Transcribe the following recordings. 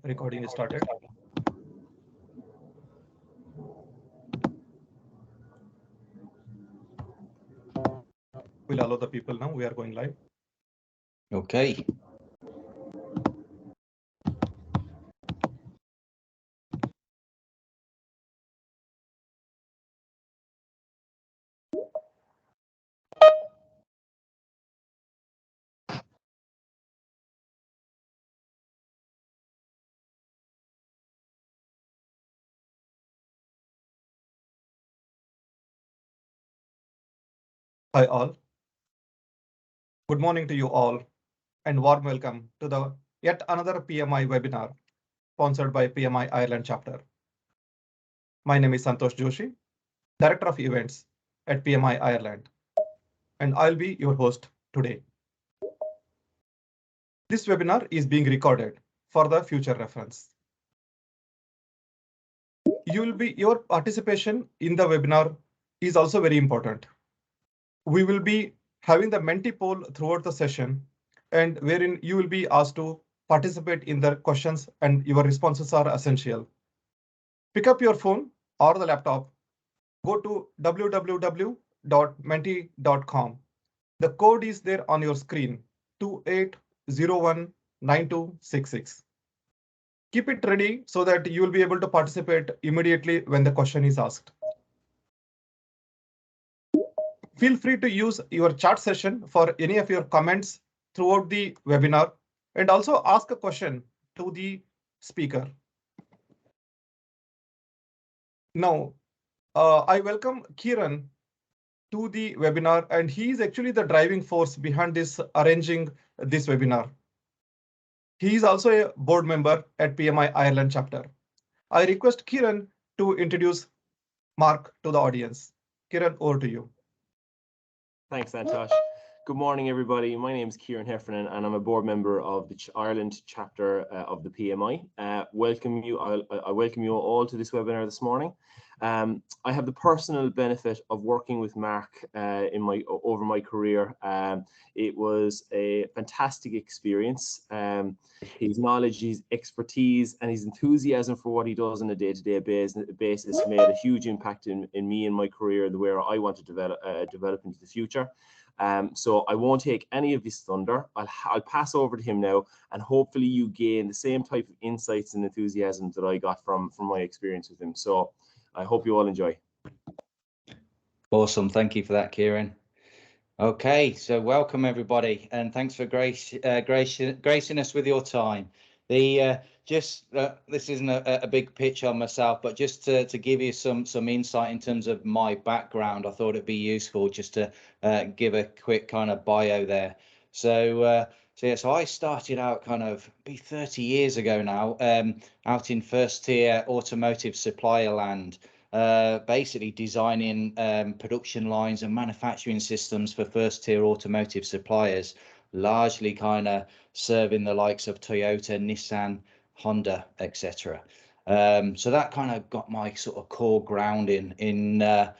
Recording is started. We'll allow the people now. We are going live. Okay. Hi all. Good morning to you all and warm welcome to the yet another PMI webinar sponsored by PMI Ireland chapter. My name is Santosh Joshi, Director of Events at PMI Ireland, and I'll be your host today. This webinar is being recorded for the future reference. Your participation in the webinar is also very important. We will be having the Mentee Poll throughout the session, and wherein you will be asked to participate in the questions and your responses are essential. Pick up your phone or the laptop, go to www.mentee.com. The code is there on your screen, 28019266. Keep it ready so that you will be able to participate immediately when the question is asked. Feel free to use your chat session for any of your comments throughout the webinar and also ask a question to the speaker. Now, I welcome Kiran to the webinar, and he is actually the driving force behind this arranging this webinar. He is also a board member at PMI Ireland chapter. I request Kiran to introduce Mark to the audience. Kiran, over to you. Thanks, Santosh. Good morning, everybody. My name is Kieran Heffernan, and I'm a board member of the Ireland chapter of the PMI. I welcome you all to this webinar this morning. I have the personal benefit of working with Mark over my career. It was a fantastic experience. His knowledge, his expertise, and his enthusiasm for what he does on a day-to-day basis made a huge impact in me and my career, the way I want to develop into the future. So I won't take any of this thunder. I'll pass over to him now, and hopefully you gain the same type of insights and enthusiasm that I got from my experience with him. So I hope you all enjoy. Awesome. Thank you for that, Kieran. Okay, so welcome everybody, and thanks for gracing us with your time. This isn't a big pitch on myself, but just to give you some insight in terms of my background, I thought it'd be useful just to give a quick kind of bio there. So I started out kind of 30 years ago now, out in first tier automotive supplier land. Basically designing production lines and manufacturing systems for first tier automotive suppliers, largely kind of serving the likes of Toyota, Nissan, Honda, etc. So that kind of got my sort of core grounding in the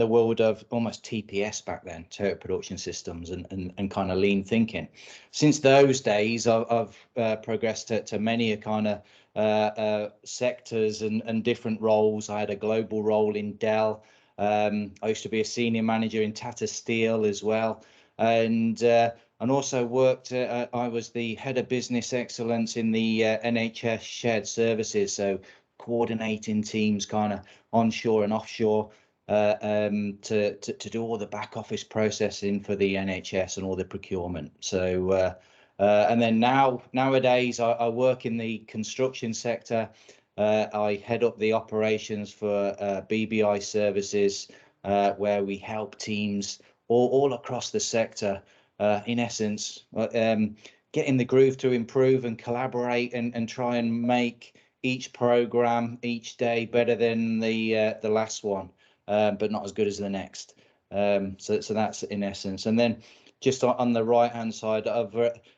world of almost TPS back then, total production systems, and kind of lean thinking. Since those days, I've progressed to many a kind of sectors and different roles. I had a global role in Dell. I used to be a senior manager in Tata Steel as well, and also worked. I was the head of business excellence in the NHS shared services, so coordinating teams kind of onshore and offshore to do all the back office processing for the NHS and all the procurement. So and then nowadays I work in the construction sector. I head up the operations for BBI services, where we help teams all across the sector, in essence, getting the groove to improve and collaborate and try and make each program each day better than the last one, but not as good as the next. So that's in essence. And then just on the right hand side,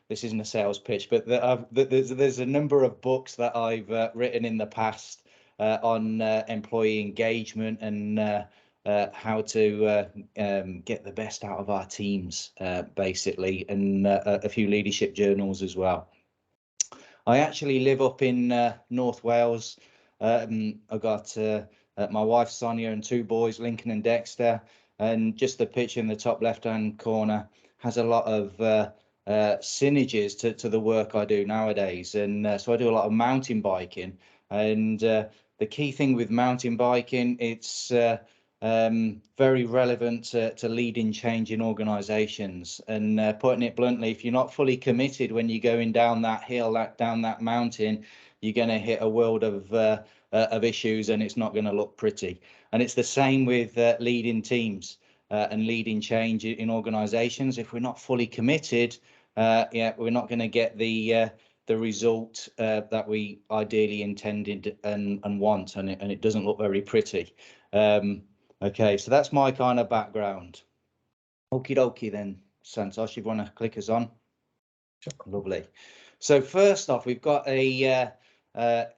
this isn't a sales pitch, but there's a number of books that I've written in the past on employee engagement and how to get the best out of our teams, basically, and a few leadership journals as well. I actually live up in North Wales. I've got my wife Sonia and 2 boys, Lincoln and Dexter, and just the picture in the top left-hand corner has a lot of synergies to the work I do nowadays. And so I do a lot of mountain biking, and the key thing with mountain biking, it's very relevant to leading change in organizations. And putting it bluntly, if you're not fully committed when you're going down that hill, down that mountain, you're going to hit a world of issues, and it's not going to look pretty. And it's the same with leading teams and leading change in organizations. If we're not fully committed, yeah, we're not going to get the result that we ideally intended and want, and it doesn't look very pretty. Okay, so that's my kind of background. Okie dokie then, Santosh, you want to click us on? Sure. Lovely. So first off, we've got a,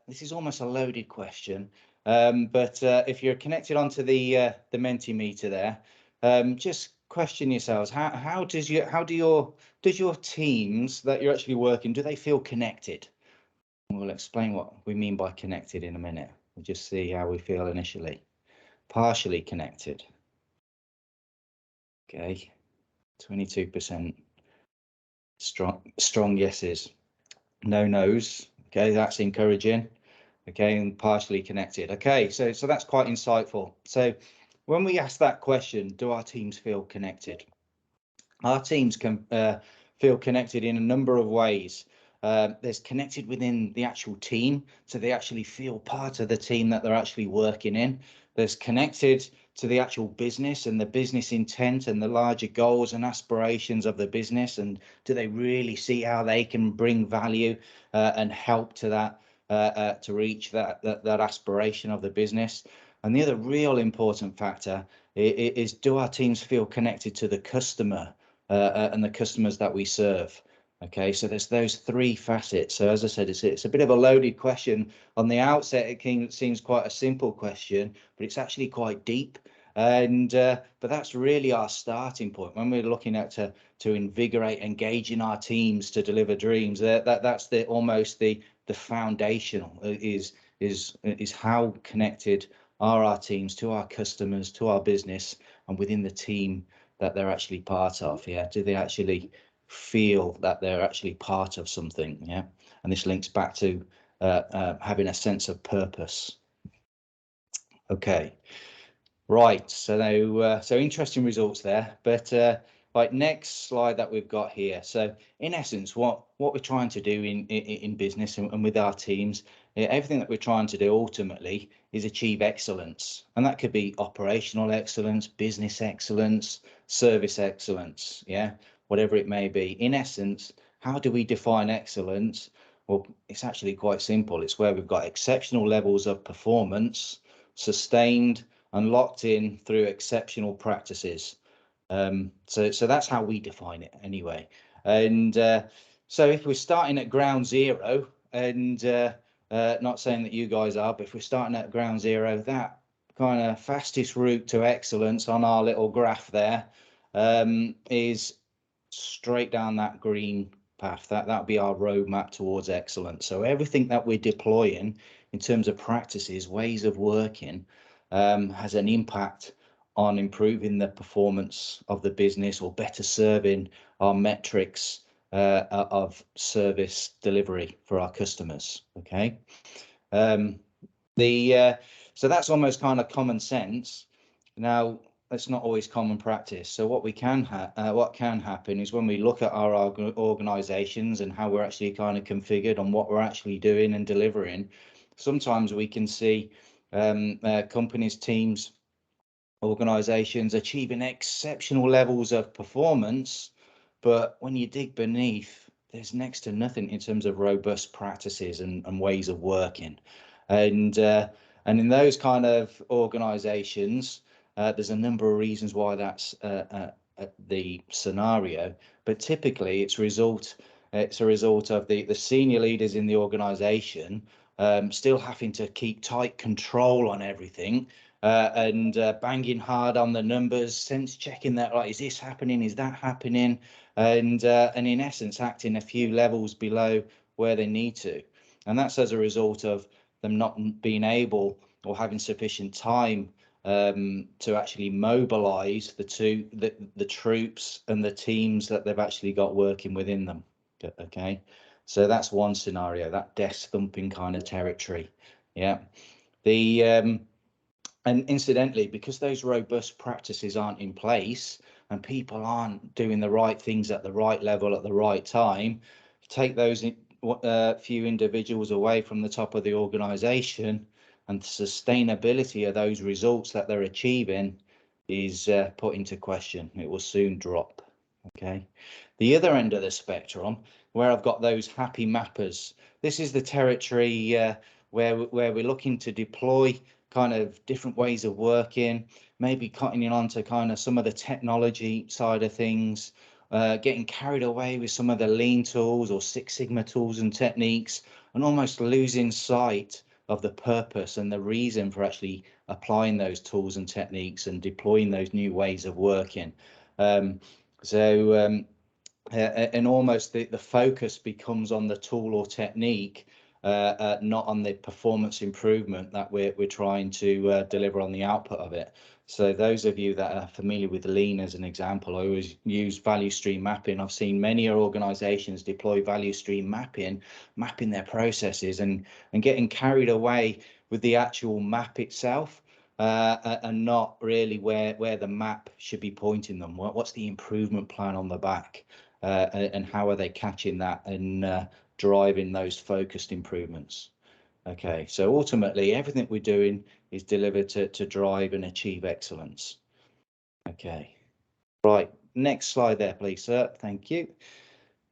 this is almost a loaded question, but if you're connected onto the Mentee meter there, just question yourselves, how do your teams that you're actually working, do they feel connected? And we'll explain what we mean by connected in a minute. We'll just see how we feel initially. Partially connected. Okay, 22% strong yeses. No nos. Okay, that's encouraging. Okay, and partially connected. Okay, so that's quite insightful. So when we ask that question, do our teams feel connected? Our teams can feel connected in a number of ways. There's connected within the actual team, so they actually feel part of the team that they're actually working in. There's connected to the actual business and the business intent and the larger goals and aspirations of the business, and do they really see how they can bring value and help to that to reach that aspiration of the business. And the other real important factor is, do our teams feel connected to the customer and the customers that we serve? Okay, so there's those 3 facets. So as I said, it's a bit of a loaded question. On the outset, it seems quite a simple question, but it's actually quite deep. And but that's really our starting point when we're looking at to invigorate, engaging our teams to deliver dreams. That's almost the foundational is how connected are our teams to our customers, to our business, and within the team that they're actually part of. Yeah, do they actually feel that they're actually part of something? Yeah, and this links back to having a sense of purpose. Okay, right. So so interesting results there, but right, next slide that we've got here. So in essence, what we're trying to do in business and with our teams, everything that we're trying to do ultimately is achieve excellence, and that could be operational excellence, business excellence, service excellence, yeah, whatever it may be. In essence, how do we define excellence? Well, it's actually quite simple. It's where we've got exceptional levels of performance, sustained and locked in through exceptional practices. So that's how we define it anyway. And so if we're starting at ground zero, and not saying that you guys are, but if we're starting at ground zero, that kind of fastest route to excellence on our little graph there is straight down that green path. That'll be our roadmap towards excellence. So everything that we're deploying in terms of practices, ways of working, has an impact on improving the performance of the business or better serving our metrics of service delivery for our customers. Okay, so that's almost kind of common sense. Now, that's not always common practice. So what can happen is when we look at our organizations and how we're actually kind of configured on what we're actually doing and delivering, sometimes we can see companies, teams, organizations achieving exceptional levels of performance, but when you dig beneath, there's next to nothing in terms of robust practices and ways of working. And in those kind of organizations, there's a number of reasons why that's the scenario, but typically it's a result of the senior leaders in the organization still having to keep tight control on everything, and banging hard on the numbers, sense checking that, like, is this happening, is that happening, and in essence acting a few levels below where they need to. And that's as a result of them not being able or having sufficient time to actually mobilize the troops and the teams that they've actually got working within them. Okay, so that's one scenario, that desk thumping kind of territory. Yeah, and incidentally, because those robust practices aren't in place and people aren't doing the right things at the right level at the right time, take those few individuals away from the top of the organization, and the sustainability of those results that they're achieving is put into question. It will soon drop. Okay, the other end of the spectrum, where I've got those happy mappers, this is the territory where we're looking to deploy kind of different ways of working, maybe cutting in onto kind of some of the technology side of things, getting carried away with some of the lean tools or Six Sigma tools and techniques, and almost losing sight of the purpose and the reason for actually applying those tools and techniques and deploying those new ways of working. And almost the focus becomes on the tool or technique, not on the performance improvement that we're trying to deliver on the output of it. So those of you that are familiar with lean as an example, I always use value stream mapping. I've seen many organizations deploy value stream mapping their processes and getting carried away with the actual map itself, and not really where the map should be pointing them. What's the improvement plan on the back, and how are they catching that and driving those focused improvements? Okay, so ultimately everything we're doing is delivered to drive and achieve excellence. Okay, right, next slide there, please, sir. Thank you.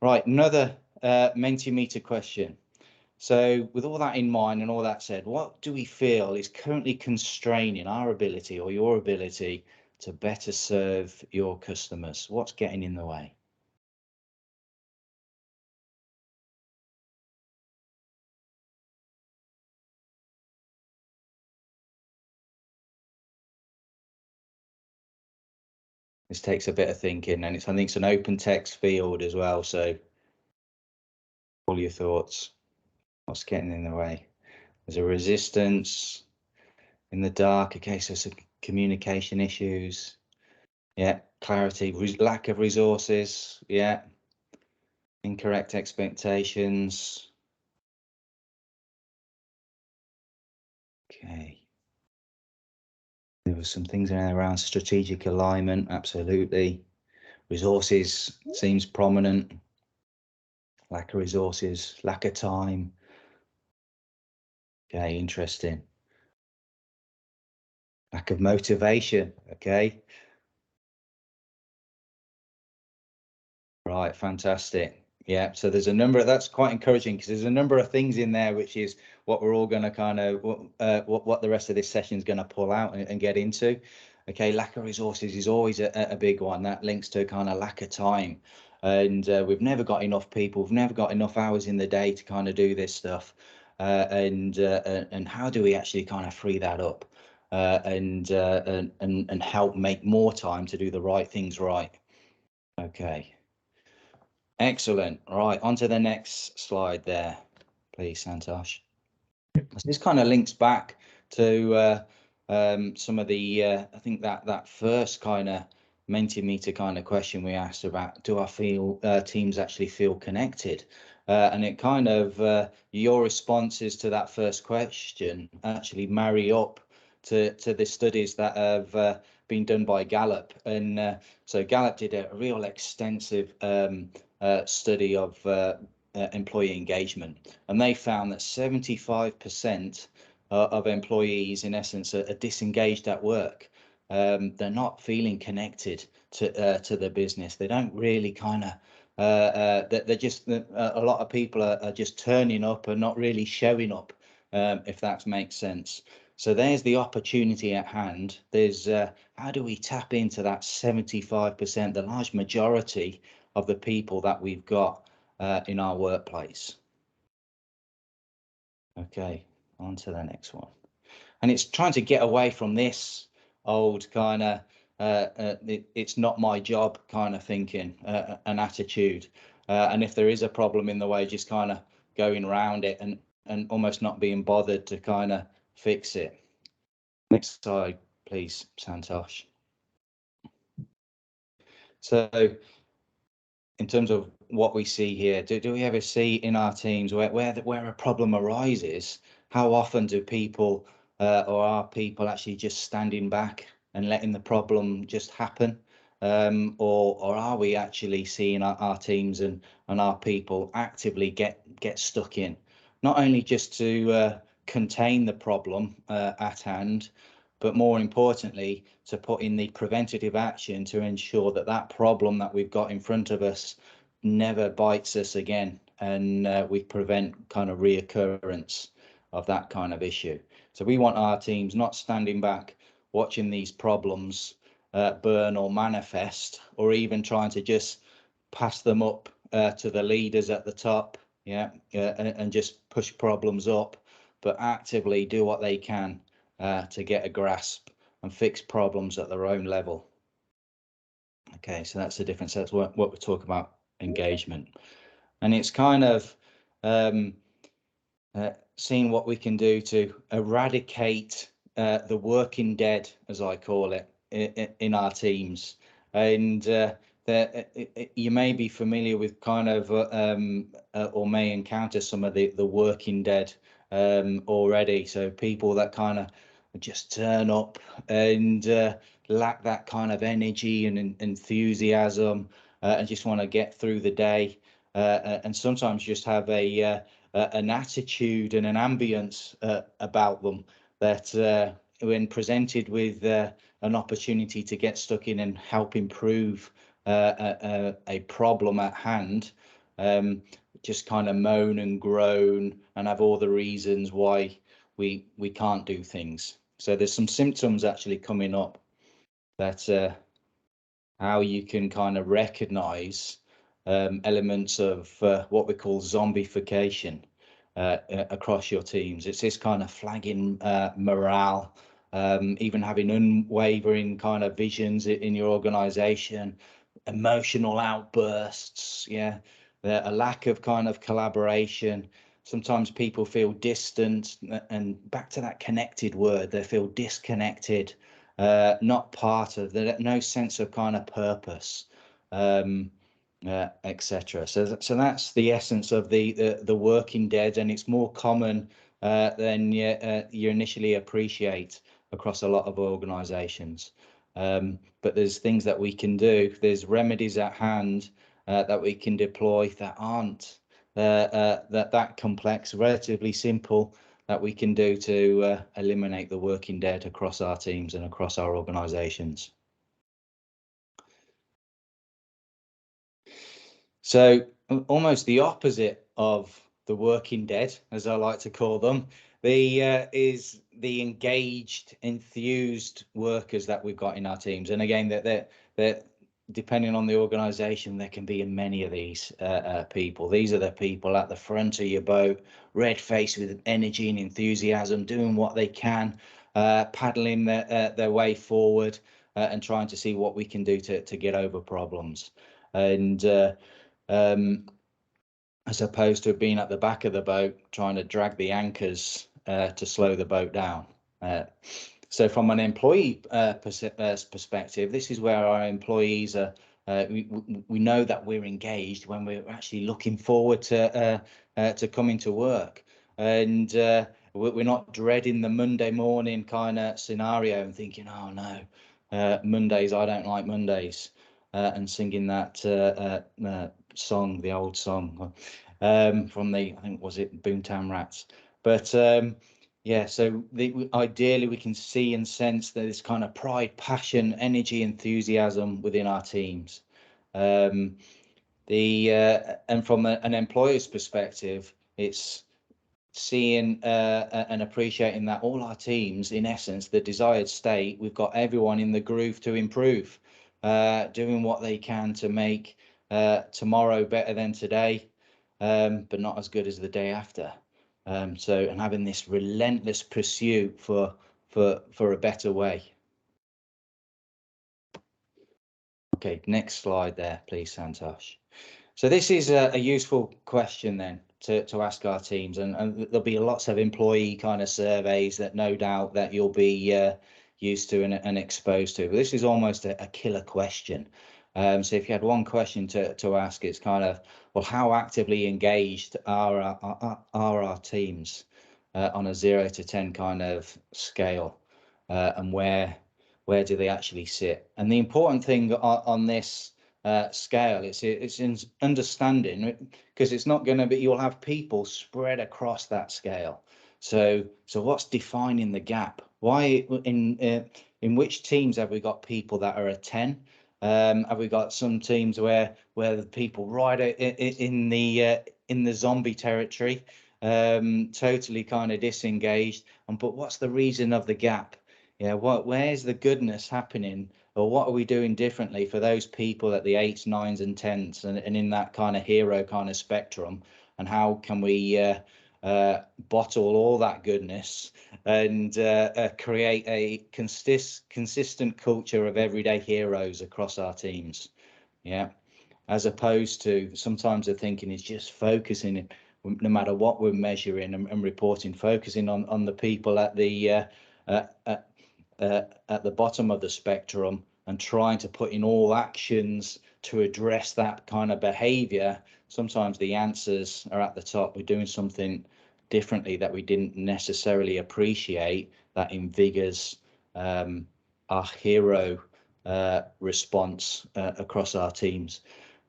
Right, another Mentimeter question. So with all that in mind and all that said, what do we feel is currently constraining our ability or your ability to better serve your customers? What's getting in the way? This takes a bit of thinking, and I think it's an open text field as well, so all your thoughts. What's getting in the way? There's a resistance in the dark. Okay, so some communication issues. Yeah, clarity, lack of resources. Yeah, incorrect expectations. Okay. There were some things in and around strategic alignment, absolutely. Resources seems prominent. Lack of resources, lack of time. Okay, interesting. Lack of motivation, okay. Right, fantastic. Yeah, so there's a number that's quite encouraging, because there's a number of things in there, which is what we're all going to kind of what the rest of this session is going to pull out and get into. Okay, lack of resources is always a big one. That links to kind of lack of time, and we've never got enough people. We've never got enough hours in the day to kind of do this stuff, and how do we actually kind of free that up, and help make more time to do the right things right? Okay. Excellent. Right, on to the next slide there, please, Santosh. This kind of links back to some of the, I think that first kind of Mentimeter kind of question we asked about, do I feel teams actually feel connected? And it kind of, your responses to that first question actually marry up to the studies that have been done by Gallup. And so Gallup did a real extensive study of employee engagement, and they found that 75% of employees, in essence, are disengaged at work. They're not feeling connected to the business. They don't really kind of they're just a lot of people are just turning up and not really showing up, if that makes sense. So there's the opportunity at hand. There's how do we tap into that 75%, the large majority of the people that we've got in our workplace? Okay, on to the next one. And it's trying to get away from this old kind of it's not my job kind of thinking, an attitude, and if there is a problem in the way, just kind of going around it and and almost not being bothered to kind of fix it. Next slide, please, Santosh. So in terms of what we see here, do we ever see in our teams where a problem arises? How often do people or are people actually just standing back and letting the problem just happen? Or are we actually seeing our teams and our people actively get stuck in, not only just to contain the problem at hand, but more importantly, to put in the preventative action to ensure that that problem that we've got in front of us never bites us again, and we prevent kind of reoccurrence of that kind of issue. So we want our teams not standing back watching these problems burn or manifest, or even trying to just pass them up to the leaders at the top, and just push problems up, but actively do what they can to get a grasp and fix problems at their own level. Okay, so that's the difference. That's what we talk about engagement, and it's kind of seeing what we can do to eradicate the working dead, as I call it, in our teams. And you may be familiar with kind of or may encounter some of the working dead already. So people that kind of just turn up and lack that kind of energy and enthusiasm, and just want to get through the day, and sometimes just have an attitude and an ambience about them that when presented with an opportunity to get stuck in and help improve a problem at hand, just kind of moan and groan and have all the reasons why we can't do things. So there's some symptoms actually coming up that how you can kind of recognize elements of what we call zombification across your teams. It's this kind of flagging morale, even having unwavering kind of visions in your organization, emotional outbursts, a lack of kind of collaboration. Sometimes people feel distant, and back to that connected word, they feel disconnected, not part of, no sense of kind of purpose, etc. So that's the essence of the working dead, and it's more common than you initially appreciate across a lot of organizations. But there's things that we can do, there's remedies at hand that we can deploy that aren't that complex, relatively simple, that we can do to eliminate the working dead across our teams and across our organizations. So almost the opposite of the working dead, as I like to call them, is the engaged, enthused workers that we've got in our teams. And again, that depending on the organization, there can be many of these people. These are the people at the front of your boat, red-faced with energy and enthusiasm, doing what they can, paddling their way forward, and trying to see what we can do to get over problems. And as opposed to being at the back of the boat trying to drag the anchors to slow the boat down. So from an employee perspective, this is where our employees are. We know that we're engaged when we're actually looking forward to coming to work, and we're not dreading the Monday morning kind of scenario and thinking, oh no, Mondays, I don't like Mondays, and singing that song, the old song from the, I think, was it Boomtown Rats? But yeah, so ideally we can see and sense that this kind of pride, passion, energy, enthusiasm within our teams. And from an employer's perspective, it's seeing and appreciating that all our teams, in essence, the desired state, we've got everyone in the groove to improve, doing what they can to make tomorrow better than today, but not as good as the day after. And having this relentless pursuit for a better way. Okay, next slide there, please, Santosh. So this is a useful question then to ask our teams, and there'll be lots of employee kind of surveys that no doubt that you'll be used to and exposed to. But this is almost a killer question. So if you had one question to ask, it's kind of, well, how actively engaged are our teams on a 0 to 10 kind of scale, and where do they actually sit? And the important thing on this scale, it's in understanding, because it's not going to be, you'll have people spread across that scale. So what's defining the gap? Why in which teams have we got people that are a 10? Have we got some teams where the people right in the zombie territory, totally kind of disengaged? But what's the reason of the gap? Yeah, where's the goodness happening, or what are we doing differently for those people at the 8s, 9s, and 10s, and in that kind of hero kind of spectrum? And how can we bottle all that goodness and create a consistent culture of everyday heroes across our teams? Yeah, as opposed to sometimes the thinking is just focusing, no matter what we're measuring and reporting, focusing on the people at the bottom of the spectrum and trying to put in all actions to address that kind of behavior. Sometimes the answers are at the top. We're doing something differently that we didn't necessarily appreciate, that invigors our hero response across our teams.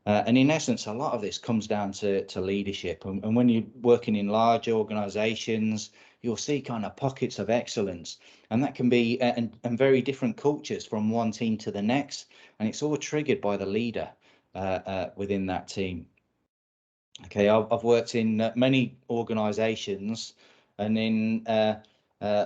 And in essence, a lot of this comes down to leadership. And when you're working in large organizations, you'll see kind of pockets of excellence, and that can be and very different cultures from one team to the next, and it's all triggered by the leader within that team. Okay, I've worked in many organizations, and in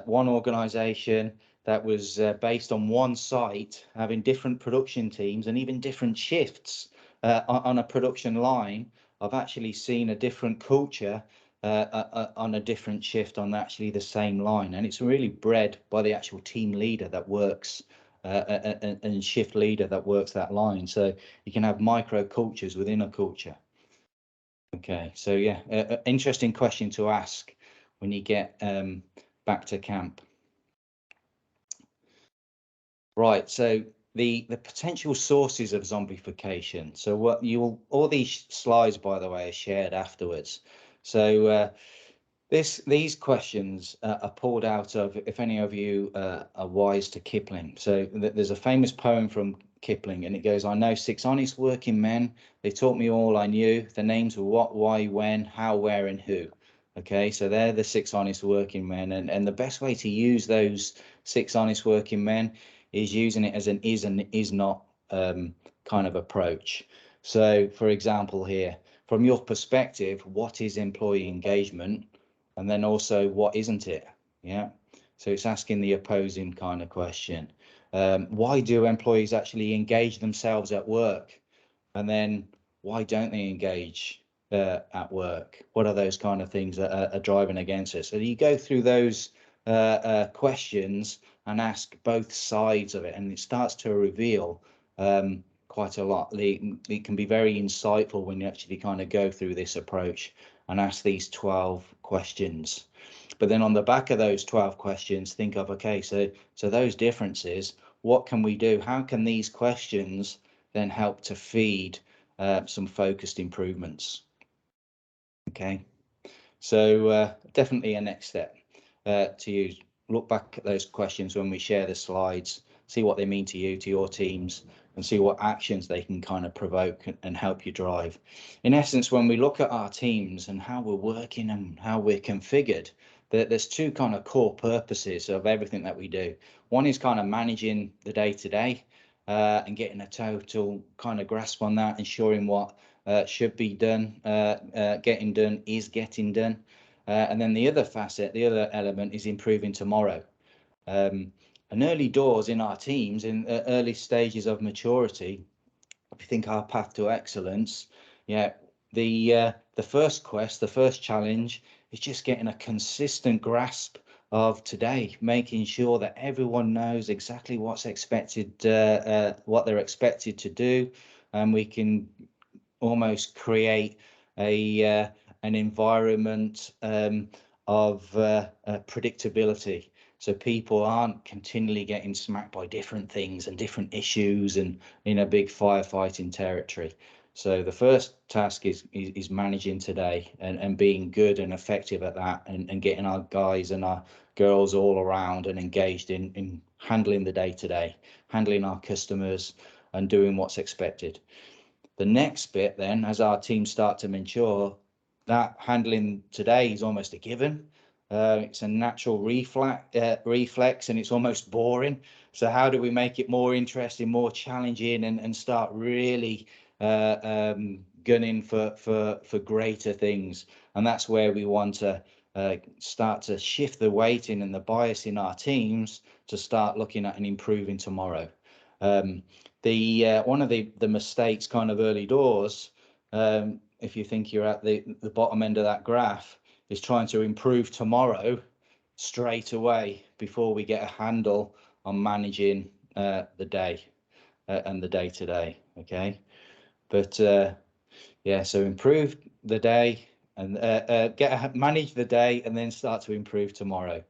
one organization that was based on one site, having different production teams and even different shifts on a production line, I've actually seen a different culture on a different shift on actually the same line. And it's really bred by the actual team leader that works and shift leader that works that line. So you can have micro cultures within a culture. Okay, so yeah, interesting question to ask when you get back to camp. Right, so the potential sources of zombification. So what all these slides, by the way, are shared afterwards. So these questions are pulled out of, if any of you are wise to Kipling. So there's a famous poem from Kipling, and it goes, "I know 6 honest working men. They taught me all I knew. The names were what, why, when, how, where, and who." Okay, so they're the 6 honest working men, and the best way to use those 6 honest working men is using it as an is and is not kind of approach. So, for example, here, from your perspective, what is employee engagement? And then also, what isn't it? Yeah. So it's asking the opposing kind of question. Why do employees actually engage themselves at work? And then why don't they engage at work? What are those kind of things that are driving against it? So you go through those questions and ask both sides of it, and it starts to reveal quite a lot. It can be very insightful when you actually kind of go through this approach and ask these 12 questions. But then on the back of those 12 questions, think of, okay, so those differences, what can we do? How can these questions then help to feed some focused improvements? Okay, so definitely a next step to use. Look back at those questions when we share the slides, see what they mean to you, to your teams, and see what actions they can kind of provoke and help you drive. In essence, when we look at our teams and how we're working and how we're configured, there's 2 kind of core purposes of everything that we do. One is kind of managing the day-to-day and getting a total kind of grasp on that, ensuring what should be done, getting done is getting done. And then the other facet, the other element is improving tomorrow. And early doors in our teams, in early stages of maturity, if you think our path to excellence, yeah, the first quest, the first challenge is just getting a consistent grasp of today, making sure that everyone knows exactly what's expected, what they're expected to do, and we can almost create a an environment of predictability. So people aren't continually getting smacked by different things and different issues and in a big firefighting territory. So the first task is managing today and being good and effective at that, and getting our guys and our girls all around and engaged in handling the day-to-day, handling our customers and doing what's expected. The next bit then, as our teams start to mature, that handling today is almost a given. It's a natural reflex, and it's almost boring. So how do we make it more interesting, more challenging, and start really gunning for greater things? And that's where we want to start to shift the weighting and the bias in our teams to start looking at and improving tomorrow. One of the mistakes kind of early doors, if you think you're at the bottom end of that graph, is trying to improve tomorrow straight away before we get a handle on managing the day and the day-to-day. Okay, but yeah, so improve the day and manage the day, and then start to improve tomorrow.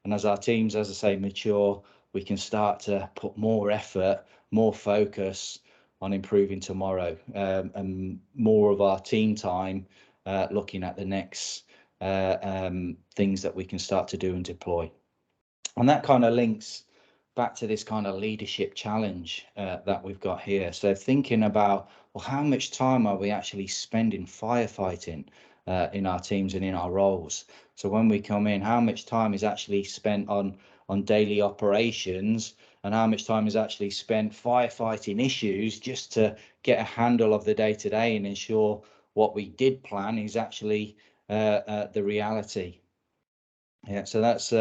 And as our teams, as I say, mature, we can start to put more effort, more focus on improving tomorrow, and more of our team time looking at the next things that we can start to do and deploy. And that kind of links back to this kind of leadership challenge that we've got here. So thinking about, well, how much time are we actually spending firefighting in our teams and in our roles? So when we come in, how much time is actually spent on daily operations, and how much time is actually spent firefighting issues just to get a handle of the day-to-day and ensure what we did plan is actually the reality. Yeah, so that's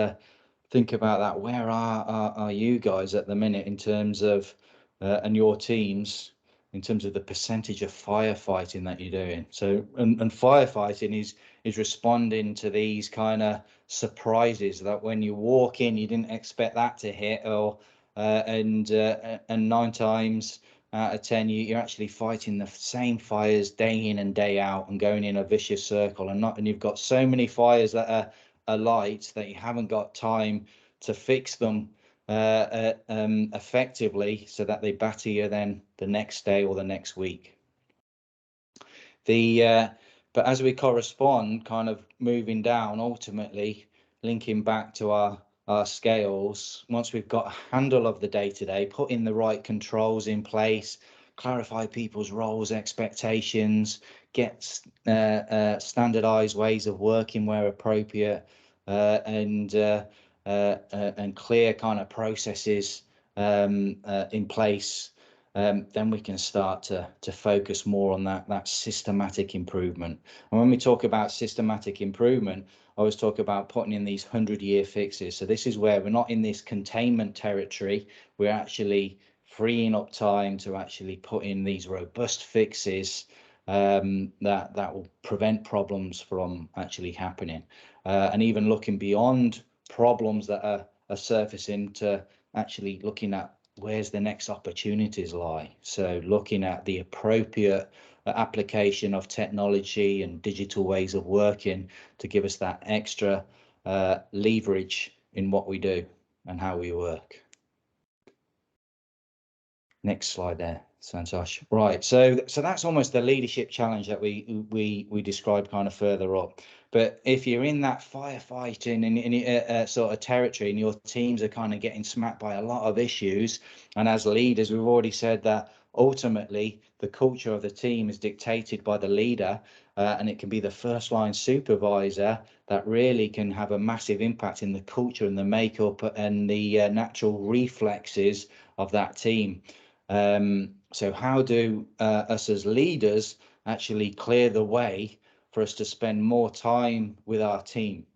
think about that. Where are you guys at the minute in terms of and your teams in terms of the percentage of firefighting that you're doing? So and firefighting is responding to these kind of surprises that when you walk in you didn't expect that to hit, or and 9 times out of 10 you're actually fighting the same fires day in and day out and going in a vicious circle, and you've got so many fires that are alight that you haven't got time to fix them effectively, so that they batter you then the next day or the next week. But as we correspond, kind of moving down, ultimately linking back to our scales, once we've got a handle of the day-to-day, putting the right controls in place, clarify people's roles, expectations, get standardized ways of working where appropriate, and clear kind of processes in place, then we can start to focus more on that systematic improvement. And when we talk about systematic improvement, I always talk about putting in these 100-year fixes. So this is where we're not in this containment territory. We're actually freeing up time to actually put in these robust fixes that will prevent problems from actually happening, and even looking beyond problems that are surfacing to actually looking at where's the next opportunities lie. So looking at the appropriate application of technology and digital ways of working to give us that extra leverage in what we do and how we work. Next slide there, Santosh. Right, so that's almost the leadership challenge that we described kind of further up. But if you're in that firefighting in sort of territory, and your teams are kind of getting smacked by a lot of issues, and as leaders, we've already said that ultimately the culture of the team is dictated by the leader, and it can be the first line supervisor that really can have a massive impact in the culture and the makeup and the natural reflexes of that team. So how do us as leaders actually clear the way for us to spend more time with our team?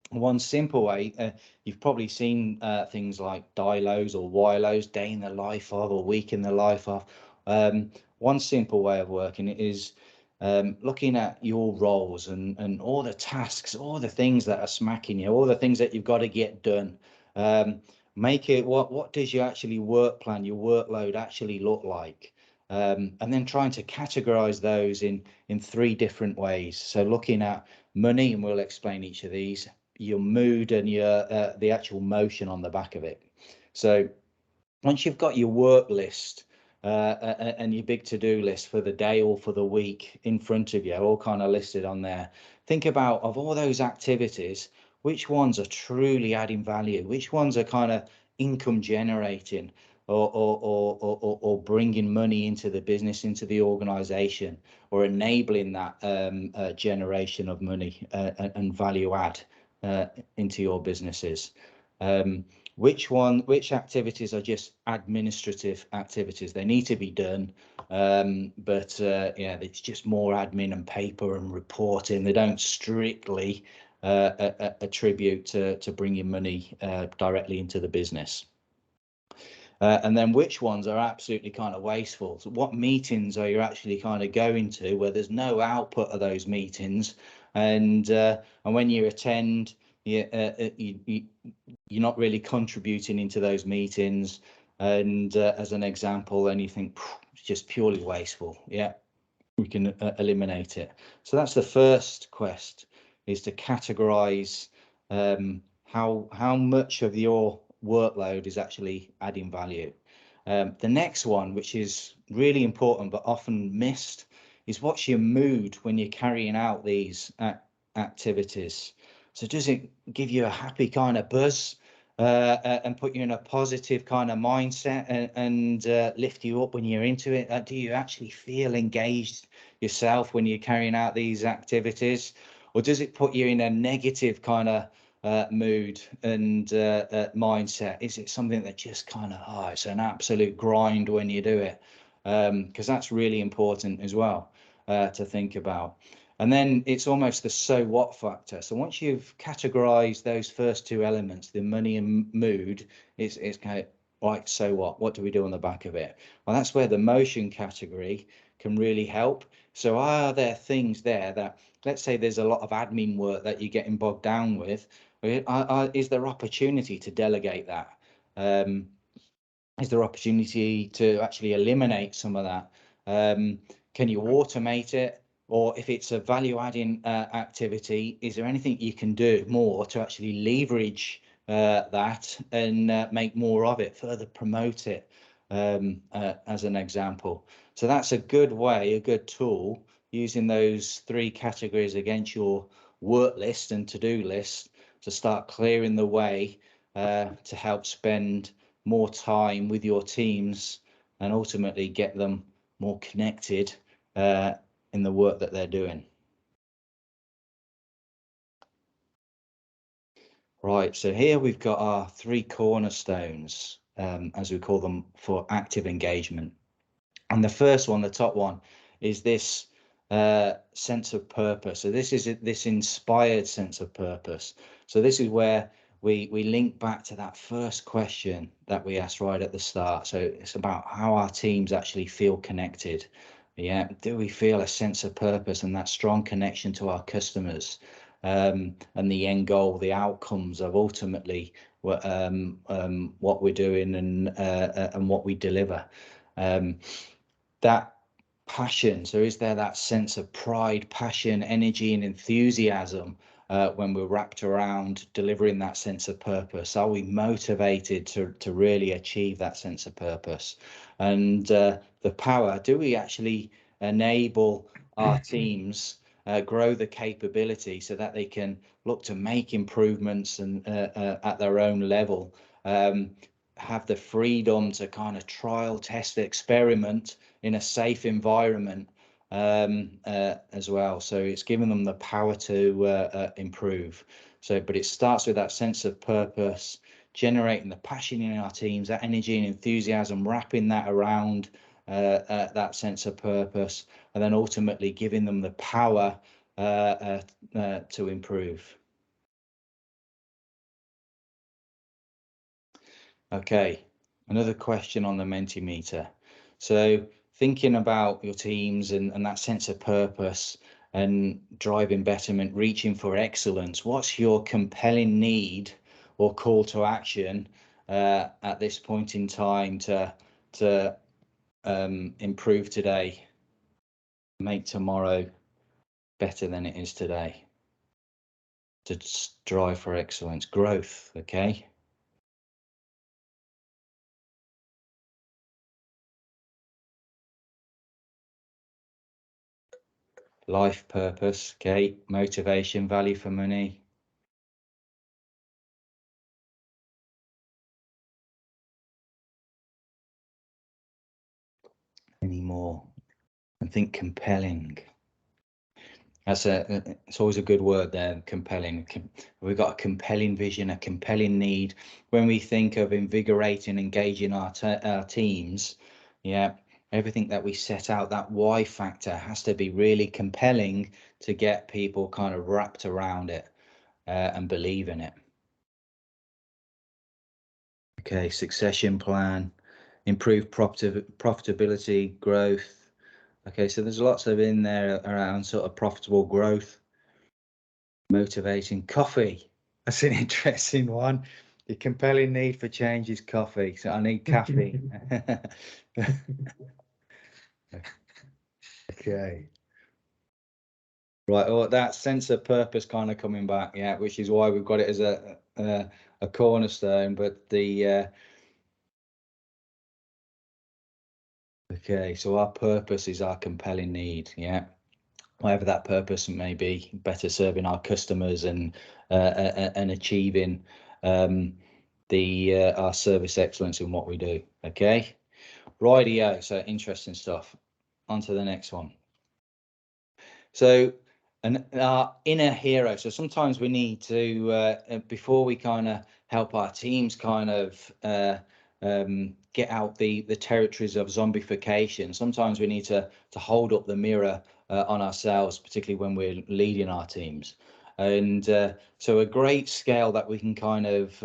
One simple way, you've probably seen things like DILOs or WILOs, day in the life of, or week in the life of. One simple way of working is looking at your roles and all the tasks, all the things that are smacking you, all the things that you've got to get done. Make it, what does your actually work plan, your workload actually look like? and then trying to categorize those in 3 different ways. So looking at money, and we'll explain each of these, your mood, and your the actual motion on the back of it. So once you've got your work list and your big to-do list for the day or for the week in front of you, all kind of listed on there, think about, of all those activities, which ones are truly adding value, which ones are kind of income generating or bringing money into the business, into the organization, or enabling that generation of money and value add into your businesses. Which activities are just administrative activities? They need to be done, but yeah, it's just more admin and paper and reporting. They don't strictly attribute to bringing money directly into the business. And then which ones are absolutely kind of wasteful? So what meetings are you actually kind of going to where there's no output of those meetings, and when you attend, you're not really contributing into those meetings, and as an example, then you think it's just purely wasteful. Yeah, we can eliminate it. So that's the first quest, is to categorize how much of your workload is actually adding value. The next one, which is really important but often missed, is what's your mood when you're carrying out these activities. So does it give you a happy kind of buzz and put you in a positive kind of mindset and lift you up when you're into it? Do you actually feel engaged yourself when you're carrying out these activities, or does it put you in a negative kind of mood and mindset? Is it something that just kind of, it's an absolute grind when you do it? Because that's really important as well to think about. And then it's almost the so what factor. So once you've categorized those first 2 elements, the money and mood, it's kind of like, so what do we do on the back of it? Well, that's where the motion category can really help. So are there things there that, let's say there's a lot of admin work that you're getting bogged down with, is there opportunity to delegate that? Is there opportunity to actually eliminate some of that? Can you automate it? Or if it's a value adding activity, is there anything you can do more to actually leverage that and make more of it, further promote it, as an example? So that's a good way, a good tool, using those 3 categories against your work list and to-do list to start clearing the way to help spend more time with your teams and ultimately get them more connected in the work that they're doing. Right, so here we've got our 3 cornerstones, as we call them, for active engagement. And the first one, the top one, is this sense of purpose. So this is this inspired sense of purpose. So this is where we link back to that first question that we asked right at the start. So it's about how our teams actually feel connected. Yeah, do we feel a sense of purpose and that strong connection to our customers, and the end goal, the outcomes of ultimately what we're doing and what we deliver. That passion, so is there that sense of pride, passion, energy and enthusiasm when we're wrapped around delivering that sense of purpose? Are we motivated to really achieve that sense of purpose? And the power, do we actually enable our teams grow the capability so that they can look to make improvements and at their own level, have the freedom to kind of trial, test, experiment in a safe environment as well. So it's giving them the power to improve. So, but it starts with that sense of purpose, generating the passion in our teams, that energy and enthusiasm, wrapping that around that sense of purpose, and then ultimately giving them the power to improve. Okay, another question on the Mentimeter. So thinking about your teams and that sense of purpose and driving betterment, reaching for excellence, what's your compelling need or call to action at this point in time to improve today, make tomorrow better than it is today, to strive for excellence, growth, okay? Life purpose, okay? Motivation, value for money. Any more? I think compelling. It's always a good word there, compelling. We've got a compelling vision, a compelling need. When we think of invigorating, engaging our teams, yeah, everything that we set out, that why factor has to be really compelling to get people kind of wrapped around it and believe in it. Okay, succession plan, improve profitability, growth. Okay, so there's lots of in there around sort of profitable growth. Motivating coffee. That's an interesting one. The compelling need for change is coffee. So I need caffeine. Okay. Right. Oh, that sense of purpose kind of coming back. Yeah, which is why we've got it as a cornerstone. But the okay, so our purpose is our compelling need. Yeah. Whatever that purpose may be, better serving our customers and achieving our service excellence in what we do. Okay, rightio. So interesting stuff. On to the next one. So our inner hero. So sometimes we need to before we kind of help our teams kind of get out the territories of zombification. Sometimes we need to hold up the mirror on ourselves, particularly when we're leading our teams. And so a great scale that we can kind of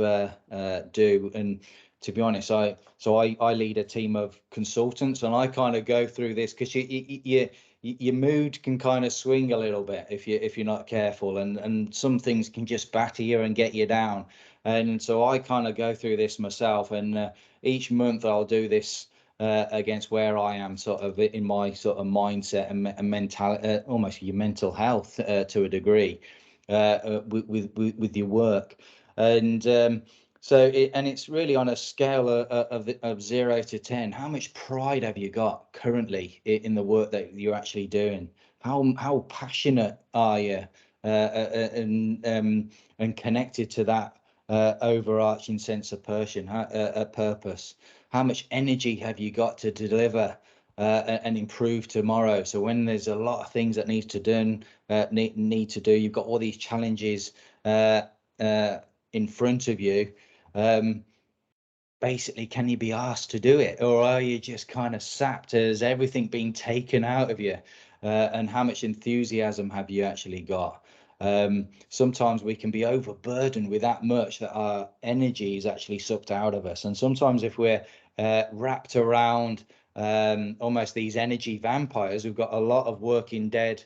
do. And to be honest, I lead a team of consultants, and I kind of go through this because your mood can kind of swing a little bit if you're not careful, and some things can just batter you and get you down. And so I kind of go through this myself, and each month I'll do this against where I am sort of in my sort of mindset and mentality, almost your mental health to a degree with your work. And it's really on a scale of 0 to 10. How much pride have you got currently in the work that you're actually doing? How passionate are you and connected to that overarching sense of purpose? How much energy have you got to deliver and improve tomorrow? So when there's a lot of things that need to do, you've got all these challenges in front of you. Basically, can you be asked to do it, or are you just kind of sapped? Has everything been taken out of you? And how much enthusiasm have you actually got? Sometimes we can be overburdened with that much that our energy is actually sucked out of us. And sometimes if we're wrapped around almost these energy vampires, we've got a lot of working dead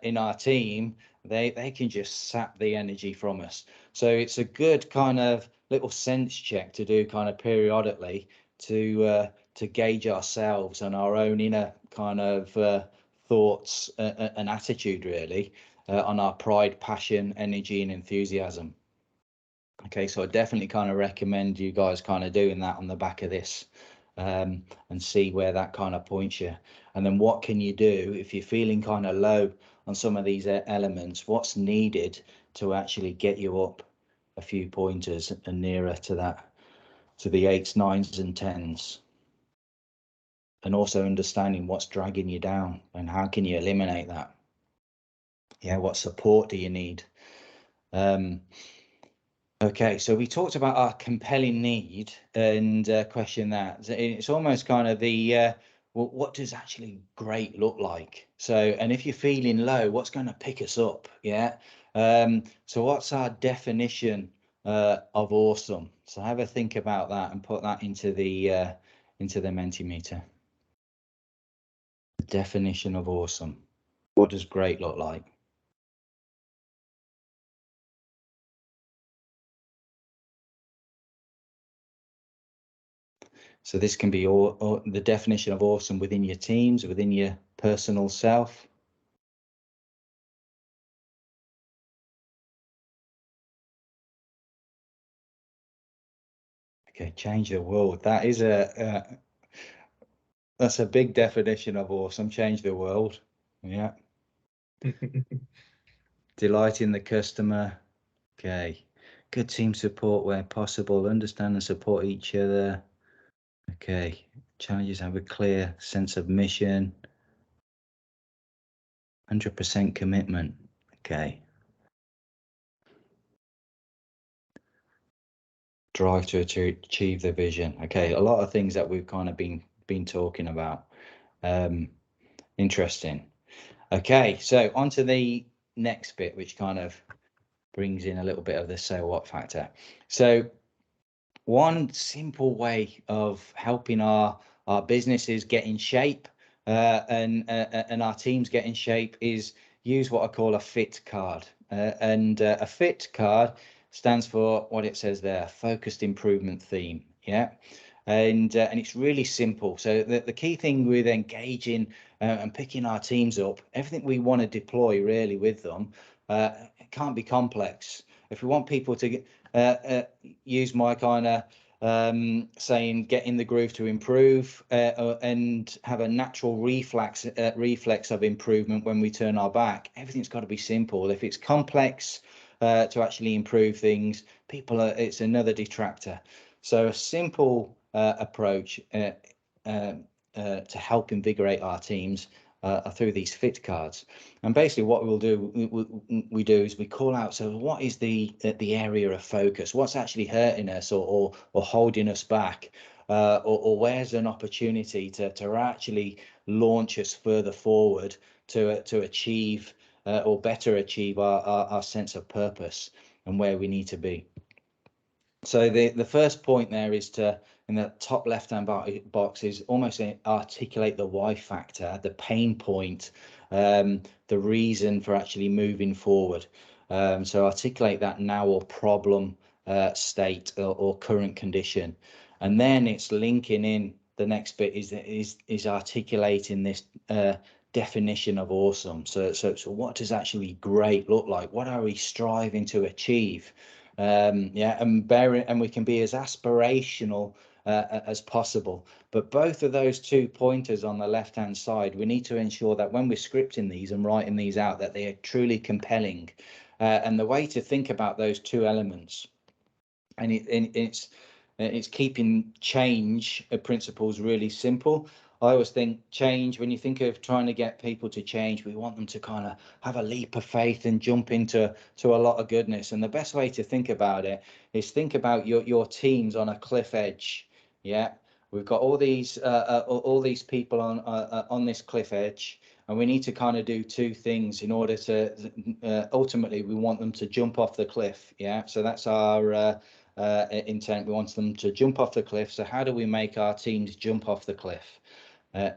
in our team, they can just sap the energy from us. So it's a good kind of little sense check to do kind of periodically to gauge ourselves and our own inner kind of thoughts and attitude really on our pride, passion, energy and enthusiasm. Okay, so I definitely kind of recommend you guys kind of doing that on the back of this and see where that kind of points you. And then what can you do if you're feeling kind of low on some of these elements? What's needed to actually get you up a few pointers and nearer to that, to the 8s, 9s and 10s? And also understanding what's dragging you down and how can you eliminate that? Yeah, what support do you need? Okay, so we talked about our compelling need and question that. It's almost kind of the well, what does actually great look like? So, and if you're feeling low, what's going to pick us up? Yeah. So what's our definition of awesome? So have a think about that and put that into the Mentimeter. The definition of awesome. What does great look like? So this can be all the definition of awesome within your teams, within your personal self. Okay, change the world. That is that's a big definition of awesome. Change the world. Yeah. Delighting the customer. Okay. Good team support where possible. Understand and support each other. Okay. Challenges have a clear sense of mission. 100% commitment. Okay. Drive to achieve the vision. Okay. A lot of things that we've kind of been talking about. Interesting. Okay. So on to the next bit, which kind of brings in a little bit of the so what factor. So one simple way of helping our businesses get in shape and our teams get in shape is use what I call a fit card. And a fit card stands for what it says there, focused improvement theme. Yeah. And it's really simple. So the key thing with engaging and picking our teams up, everything we want to deploy really with them, it can't be complex. If we want people to use my kind of saying get in the groove to improve and have a natural reflex of improvement when we turn our back, everything's got to be simple. If it's complex to actually improve things, it's another detractor. So a simple approach to help invigorate our teams are through these fit cards. And basically what we'll do, we do is we call out, so what is the area of focus? What's actually hurting us or holding us back? Or where's an opportunity to actually launch us further forward to achieve or better achieve our sense of purpose and where we need to be. So the first point there is to, in the top left-hand box, is almost articulate the why factor, the pain point, the reason for actually moving forward. So articulate that now or problem state or current condition, and then it's linking in. The next bit is articulating this definition of awesome. So what does actually great look like? What are we striving to achieve? Yeah, and we can be as aspirational as possible. But both of those two pointers on the left hand side, we need to ensure that when we're scripting these and writing these out, that they are truly compelling. And the way to think about those two elements, and it's keeping change principles really simple. I always think change, when you think of trying to get people to change, we want them to kind of have a leap of faith and jump into a lot of goodness. And the best way to think about it is think about your teams on a cliff edge. Yeah, we've got all these people on this cliff edge, and we need to kind of do two things in order to ultimately we want them to jump off the cliff. Yeah, so that's our intent. We want them to jump off the cliff. So how do we make our teams jump off the cliff?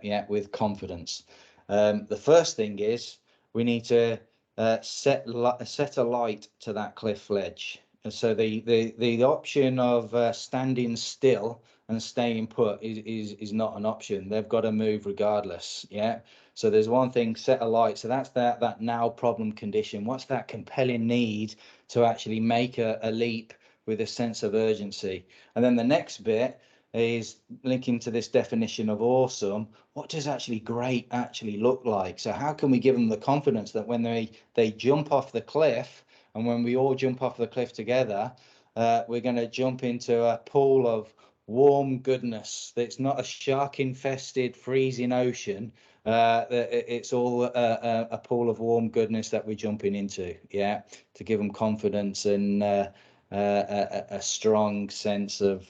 Yeah, with confidence. The first thing is we need to set a light to that cliff ledge. And so the option of standing still and staying put is not an option. They've got to move regardless. Yeah. So there's one thing, set a light. So that's that now problem condition. What's that compelling need to actually make a leap with a sense of urgency? And then the next bit is linking to this definition of awesome. What does actually great actually look like? So how can we give them the confidence that when they jump off the cliff, and when we all jump off the cliff together, we're going to jump into a pool of warm goodness. It's not a shark infested freezing ocean. It's all a pool of warm goodness that we're jumping into. Yeah, to give them confidence and a strong sense of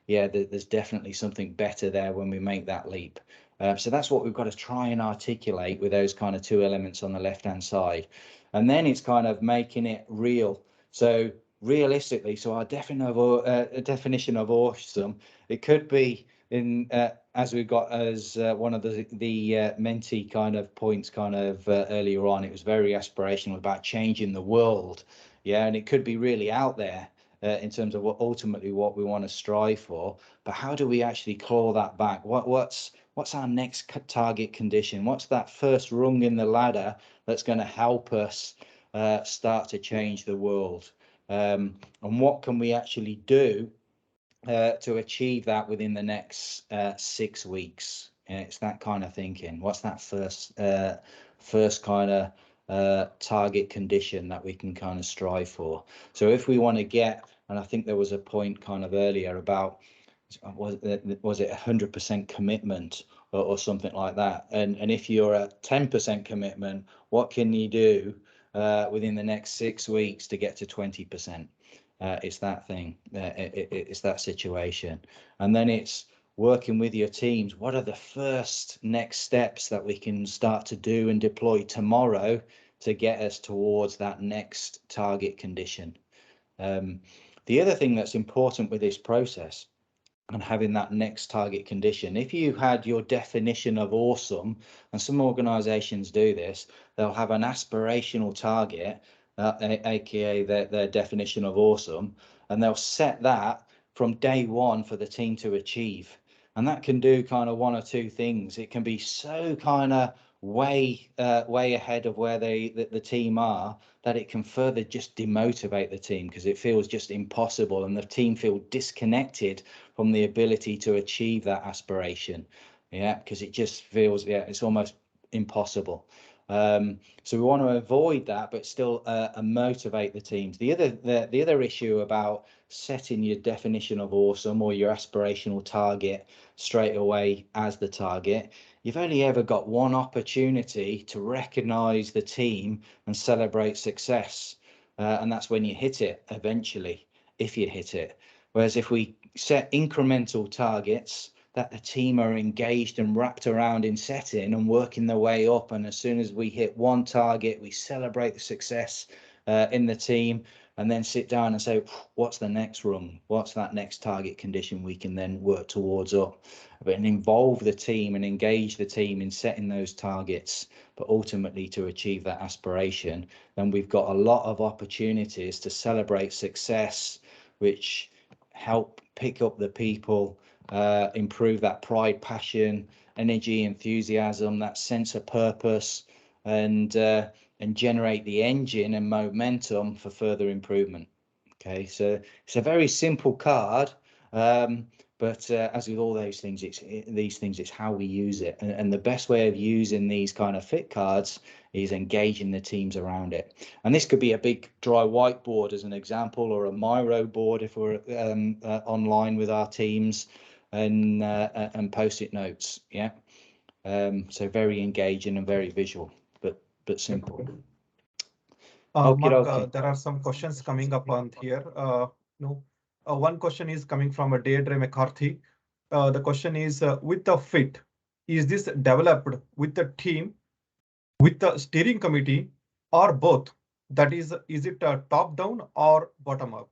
yeah, there's definitely something better there when we make that leap. So that's what we've got to try and articulate with those kind of two elements on the left hand side. And then it's kind of making it real. So realistically, so our definition of awesome, it could be in as we got as one of the Mentee kind of points kind of earlier on, it was very aspirational about changing the world. Yeah, and it could be really out there. in terms of what ultimately what we want to strive for, but how do we actually claw that back? What's our next target condition? What's that first rung in the ladder that's going to help us start to change the world? And what can we actually do to achieve that within the next 6 weeks? And it's that kind of thinking. What's that first kind of target condition that we can kind of strive for? So if we want to get, and I think there was a point kind of earlier about, was it 100% commitment or something like that? And if you're at 10% commitment, what can you do within the next 6 weeks to get to 20%? It's that thing. It's that situation, and then it's working with your teams. What are the first next steps that we can start to do and deploy tomorrow to get us towards that next target condition? The other thing that's important with this process and having that next target condition, if you had your definition of awesome, and some organizations do this, they'll have an aspirational target, aka their definition of awesome, and they'll set that from day one for the team to achieve. And that can do kind of one or two things. It can be so kind of way ahead of where the team are, that it can further just demotivate the team, because it feels just impossible and the team feel disconnected from the ability to achieve that aspiration. Yeah, because it just feels, it's almost impossible. So we want to avoid that, but still motivate the teams. The other issue about setting your definition of awesome or your aspirational target straight away as the target, you've only ever got one opportunity to recognize the team and celebrate success, and that's when you hit it eventually, if you hit it. Whereas if we set incremental targets that the team are engaged and wrapped around in setting and working their way up, and as soon as we hit one target, we celebrate the success in the team, and then sit down and say, what's the next rung? What's that next target condition we can then work towards up? But involve the team and engage the team in setting those targets, but ultimately to achieve that aspiration, then we've got a lot of opportunities to celebrate success, which help pick up the people, improve that pride, passion, energy, enthusiasm, that sense of purpose, and generate the engine and momentum for further improvement. Okay, so it's a very simple card, but as with all those things, it's how we use it, and the best way of using these kind of fit cards is engaging the teams around it. And this could be a big dry whiteboard as an example, or a Miro board if we're online with our teams, and post-it notes. Yeah, so very engaging and very visual, but simple. Mark, there are some questions coming up on here. One question is coming from a Deirdre McCarthy. The question is, with the fit, is this developed with the team, with the steering committee, or both? That is it top down or bottom up?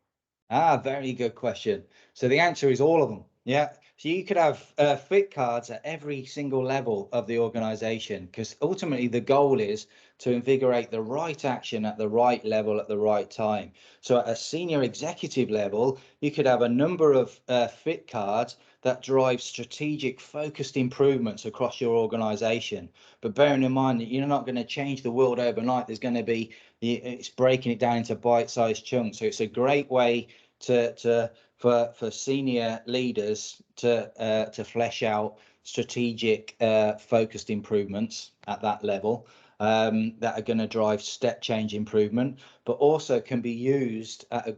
Very good question. So the answer is all of them. Yeah. So you could have fit cards at every single level of the organization, because ultimately the goal is to invigorate the right action at the right level at the right time. So at a senior executive level, you could have a number of fit cards that drive strategic focused improvements across your organization. But bearing in mind that you're not going to change the world overnight, there's going to be, it's breaking it down into bite-sized chunks. So it's a great way for senior leaders to flesh out strategic focused improvements at that level, that are going to drive step change improvement, but also can be used at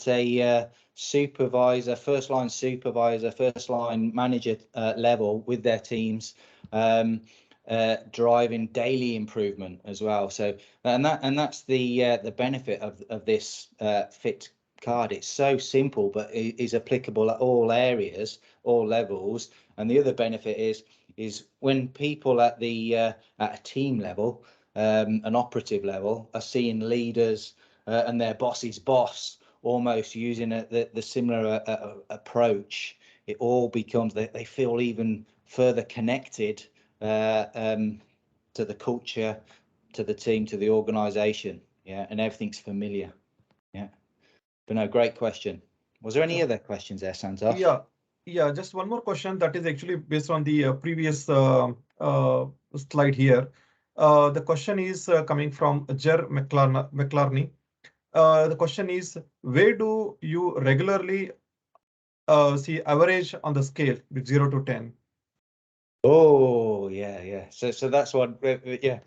a supervisor, first line supervisor, first line manager level with their teams, driving daily improvement as well. So that's the benefit of this fit card. It's so simple, but it is applicable at all areas, all levels. And the other benefit is when people at a team level, an operative level, are seeing leaders and their boss's boss almost using the similar approach, it all becomes, they feel even further connected to the culture, to the team, to the organization. Yeah, and everything's familiar. Yeah. But no, great question. Was there any Sure. other questions there, Santosh? Yeah, just one more question that is actually based on the previous slide here. The question is coming from Jer McClarney. The question is, where do you regularly see average on the scale with 0 to 10? Oh, yeah. So that's what, yeah.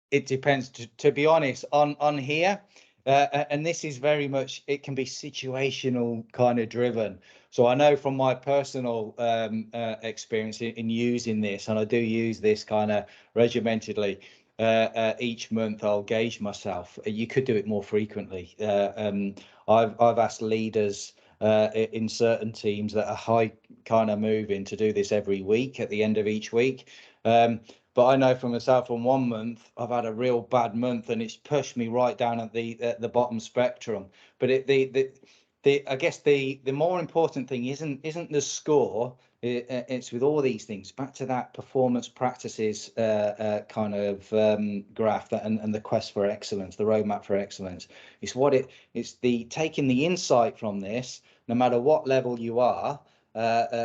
It depends, to be honest, on here. And this is very much, it can be situational kind of driven. So I know from my personal experience in using this, and I do use this kind of regimentedly, each month I'll gauge myself. You could do it more frequently. I've asked leaders in certain teams that are high kind of moving to do this every week at the end of each week. But I know for myself, from 1 month, I've had a real bad month, and it's pushed me right down at the bottom spectrum. But I guess the more important thing isn't the score. It's with all these things, back to that performance practices kind of graph and the quest for excellence, the roadmap for excellence. It's the taking the insight from this, no matter what level you are,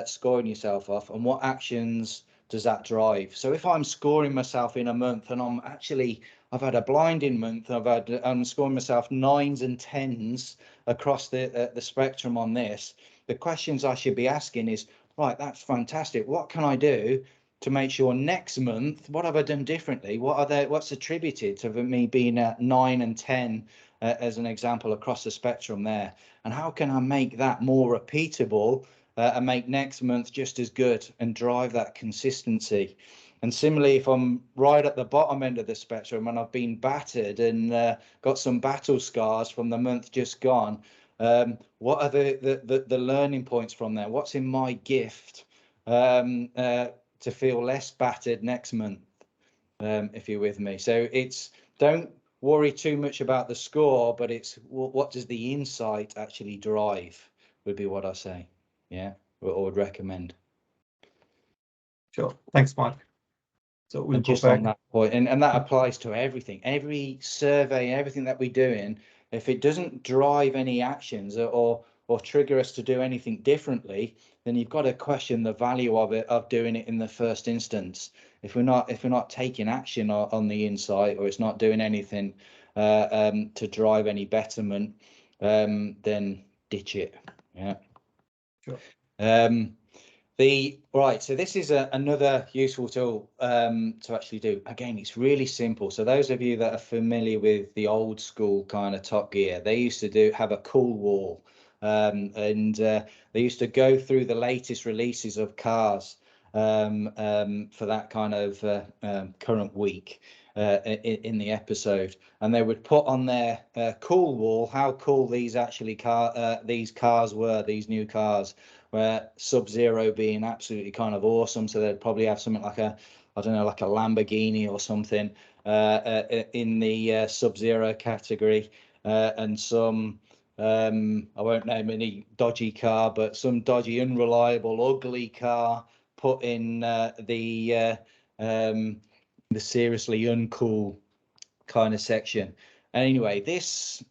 scoring yourself off, and what actions does that drive. So if I'm scoring myself in a month and I've had a blinding month, I'm scoring myself 9s and 10s across the spectrum on this, the questions I should be asking is, right, that's fantastic. What can I do to make sure next month, what have I done differently? What's attributed to me being at 9 and 10 as an example across the spectrum there? And how can I make that more repeatable and make next month just as good and drive that consistency? And similarly, if I'm right at the bottom end of the spectrum and I've been battered and got some battle scars from the month just gone, what are the learning points from there? What's in my gift to feel less battered next month, if you're with me? So don't worry too much about the score, but it's what does the insight actually drive, would be what I say. Yeah, or would recommend. Sure. Thanks, Mark. So we'll And go just back. on that point, and that applies to everything, every survey, everything that we do in, if it doesn't drive any actions or trigger us to do anything differently, then you've got to question the value of doing it in the first instance. If we're not taking action on the insight, or it's not doing anything to drive any betterment, then ditch it. Yeah. Sure. So this is another useful tool to actually do. Again, it's really simple. So those of you that are familiar with the old school kind of Top Gear, they used to have a cool wall, and they used to go through the latest releases of cars for that kind of current week in the episode, and they would put on their cool wall how cool these cars were, these new cars, where Sub-Zero being absolutely kind of awesome. So they'd probably have something like a Lamborghini or something in the Sub-Zero category, and some I won't name any dodgy car, but some dodgy, unreliable, ugly car put in the seriously uncool kind of section. Anyway, this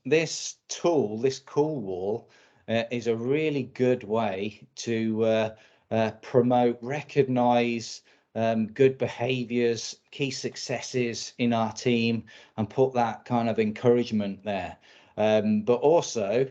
tool, this cool wall, is a really good way to promote, recognize good behaviors, key successes in our team, and put that kind of encouragement there. But also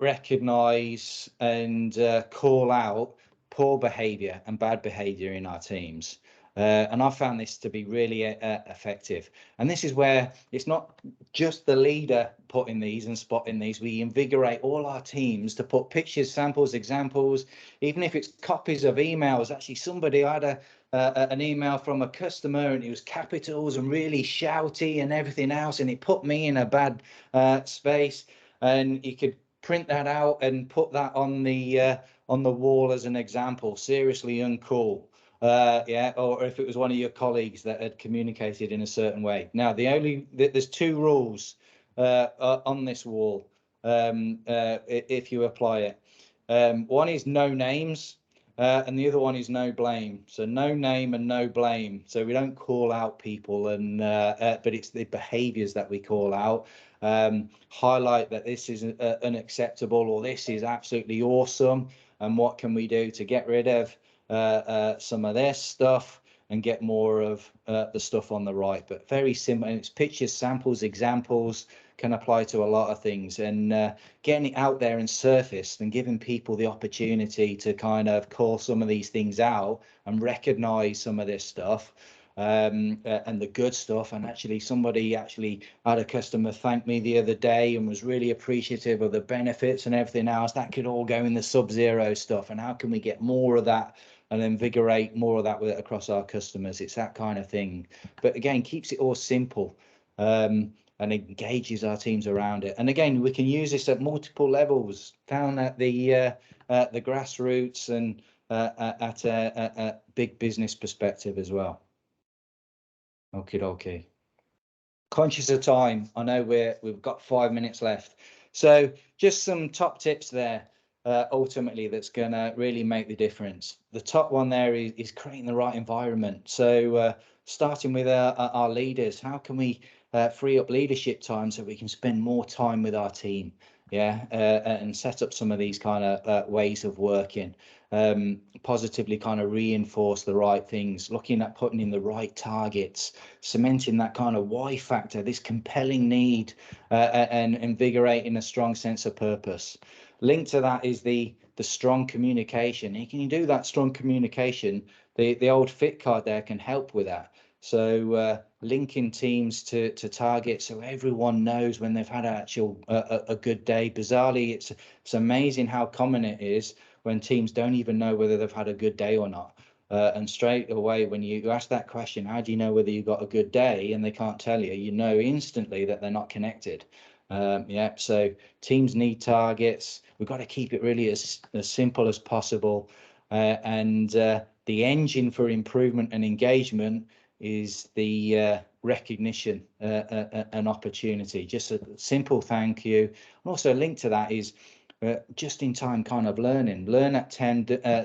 recognize and call out poor behavior and bad behavior in our teams. And I found this to be really effective. And this is where it's not just the leader putting these and spotting these. We invigorate all our teams to put pictures, samples, examples, even if it's copies of emails. Actually, somebody had an email from a customer and it was capitals and really shouty and everything else, and it put me in a bad space. And you could print that out and put that on the wall as an example. Seriously uncool. Yeah, or if it was one of your colleagues that had communicated in a certain way. Now, there's 2 rules on this wall if you apply it. One is no names, And the other one is no blame. So no name and no blame. So we don't call out people, and but it's the behaviours that we call out. Highlight that this is unacceptable, or this is absolutely awesome, and what can we do to get rid of some of this stuff and get more of the stuff on the right. But very simple. And it's pictures, samples, examples, can apply to a lot of things, and getting it out there and surfaced and giving people the opportunity to kind of call some of these things out and recognize some of this stuff, and the good stuff. And actually somebody actually had a customer thank me the other day and was really appreciative of the benefits and everything else. That could all go in the sub-zero stuff, and how can we get more of that and invigorate more of that with it across our customers? It's that kind of thing, but again, keeps it all simple, and engages our teams around it. And again, we can use this at multiple levels, down at the grassroots, and at a big business perspective as well. Okay. Conscious of time, I know we've got 5 minutes left, so just some top tips there. Ultimately, that's going to really make the difference. The top one there is creating the right environment. So starting with our leaders, how can we free up leadership time so we can spend more time with our team? And set up some of these kind of ways of working. Positively kind of reinforce the right things, looking at putting in the right targets, cementing that kind of why factor, this compelling need, and invigorating a strong sense of purpose. Linked to that is the strong communication. And can you do that strong communication? The old fit card there can help with that. So linking teams to targets, so everyone knows when they've had a good day. Bizarrely, it's amazing how common it is when teams don't even know whether they've had a good day or not. And straight away, when you ask that question, how do you know whether you got a good day, and they can't tell you, you know instantly that they're not connected. So teams need targets. We've got to keep it really as simple as possible. And the engine for improvement and engagement is the recognition and opportunity. Just a simple thank you. And also linked to that is just in time kind of learning. Learn at 10,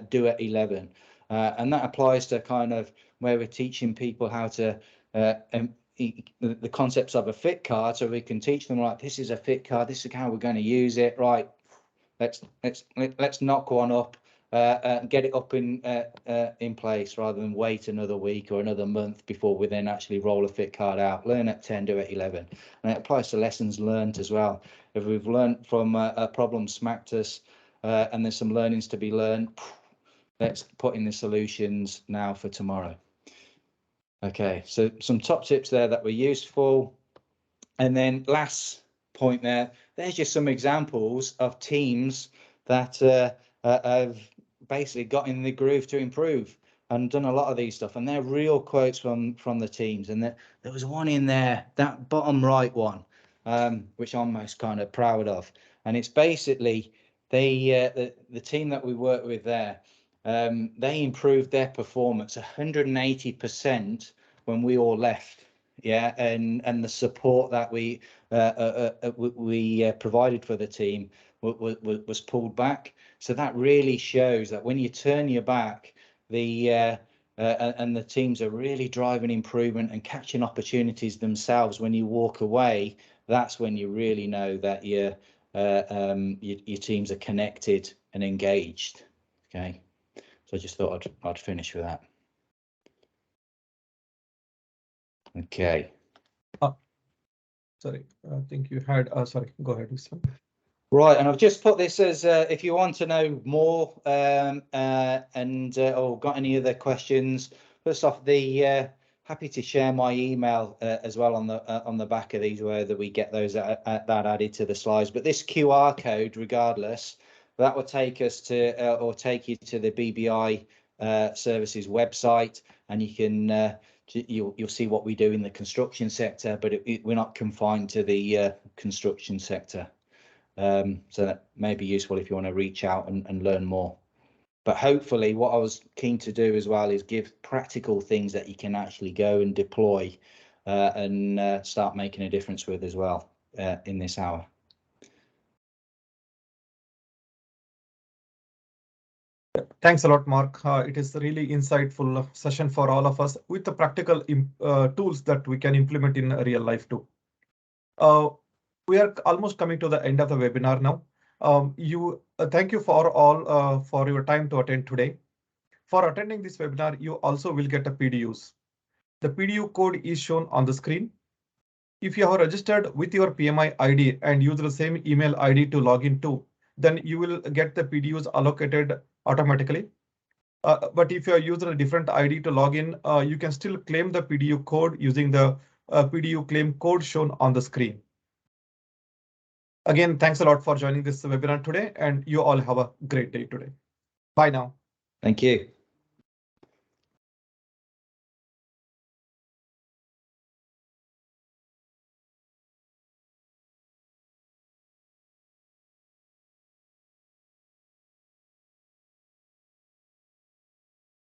do at 11. And that applies to kind of where we're teaching people how to the concepts of a fit card, so we can teach them, right, this is a fit card, this is how we're going to use it, right, let's knock one up, get it up in place, rather than wait another week or another month before we then actually roll a fit card out. Learn at 10, do at 11. And it applies to lessons learned as well. If we've learned from a problem smacked us, and there's some learnings to be learned, let's put in the solutions now for tomorrow. Okay, so some top tips there that were useful. And then last point there's just some examples of teams that have basically got in the groove to improve and done a lot of these stuff. And they're real quotes from the teams. And there was one in there, that bottom right one, which I'm most kind of proud of. And it's basically the team that we work with there. They improved their performance 180% when we all left. And the support that we provided for the team was pulled back. So that really shows that when you turn your back, and the teams are really driving improvement and catching opportunities themselves. When you walk away, that's when you really know that your teams are connected and engaged. Okay, so I just thought I'd finish with that. Okay. Sorry, I think you had. Sorry, go ahead, Islam. Right, and I've just put this as if you want to know more, or got any other questions. First off, happy to share my email as well on the back of these, where that we get those that added to the slides. But this QR code, regardless, that will take us to or take you to the BBI services website, and you can. You'll see what we do in the construction sector, but we're not confined to the construction sector. So that may be useful if you want to reach out and learn more. But hopefully what I was keen to do as well is give practical things that you can actually go and deploy and start making a difference with as well in this hour. Thanks a lot, Mark. It is a really insightful session for all of us with the practical tools that we can implement in real life too. We are almost coming to the end of the webinar now. Thank you for all for your time to attend today. For attending this webinar, you also will get a PDUs. The PDU code is shown on the screen. If you have registered with your PMI ID and use the same email ID to log in to, then you will get the PDUs allocated automatically. But if you are using a different ID to log in, you can still claim the PDU code using the PDU claim code shown on the screen. Again, thanks a lot for joining this webinar today, and you all have a great day today. Bye now. Thank you.